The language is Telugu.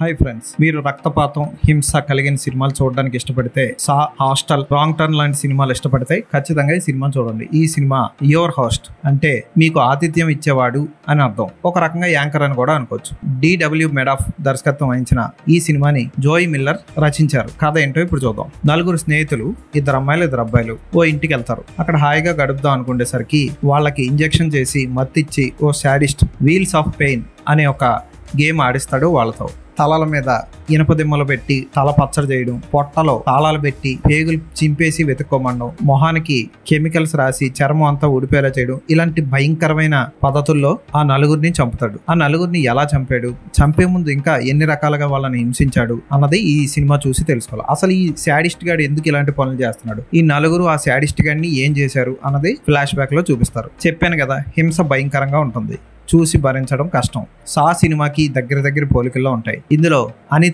హాయ్ ఫ్రెండ్స్, మీరు రక్తపాతం హింస కలిగిన సినిమాలు చూడడానికి ఇష్టపడితే, హాస్టల్, రాంగ్ టర్న్ లాంటి సినిమాలు ఇష్టపడితే ఖచ్చితంగా ఈ సినిమా చూడండి. ఈ సినిమా యువర్ హోస్ట్ అంటే మీకు ఆతిథ్యం ఇచ్చేవాడు అని అర్థం. ఒక రకంగా యాంకర్ అని కూడా అనుకోవచ్చు. D.W. మెడాఫ్ దర్శకత్వం వహించిన ఈ సినిమాని జోయ్ మిల్లర్ రచించారు. కథ ఏంటో ఇప్పుడు చూద్దాం. నలుగురు స్నేహితులు, ఇద్దరు అమ్మాయిలు ఇద్దరు అబ్బాయిలు ఓ ఇంటికి వెళ్తారు. అక్కడ హాయిగా గడుపుదాం అనుకునేసరికి వాళ్ళకి ఇంజెక్షన్ చేసి మత్తిచ్చి ఓ శాడిస్ట్ వీల్స్ ఆఫ్ పెయిన్ అనే ఒక గేమ్ ఆడిస్తాడు. వాళ్ళతో తలల మీద ఇనప దిమ్మలు పెట్టి తల పచ్చడి చేయడం, పొట్టలో తాళాలు పెట్టి పేగులు చింపేసి వెతుక్కోమండం, మొహానికి కెమికల్స్ రాసి చర్మం అంతా ఊడిపోయేలా చేయడం, ఇలాంటి భయంకరమైన పద్ధతుల్లో ఆ నలుగురిని చంపుతాడు. ఆ నలుగురిని ఎలా చంపాడు, చంపే ముందు ఇంకా ఎన్ని రకాలుగా వాళ్ళని హింసించాడు అన్నది ఈ సినిమా చూసి తెలుసుకోవాలి. అసలు ఈ శాడిస్ట్ గాడు ఎందుకు ఇలాంటి పనులు చేస్తున్నాడు, ఈ నలుగురు ఆ శాడిస్ట్ గాడిని ఏం చేశారు అన్నది ఫ్లాష్ బ్యాక్ లో చూపిస్తారు. చెప్పాను కదా, హింస భయంకరంగా ఉంటుంది, చూసి భరించడం కష్టం. సా సినిమాకి దగ్గర పోలికల్లో ఉంటాయి. ఇందులో అనిత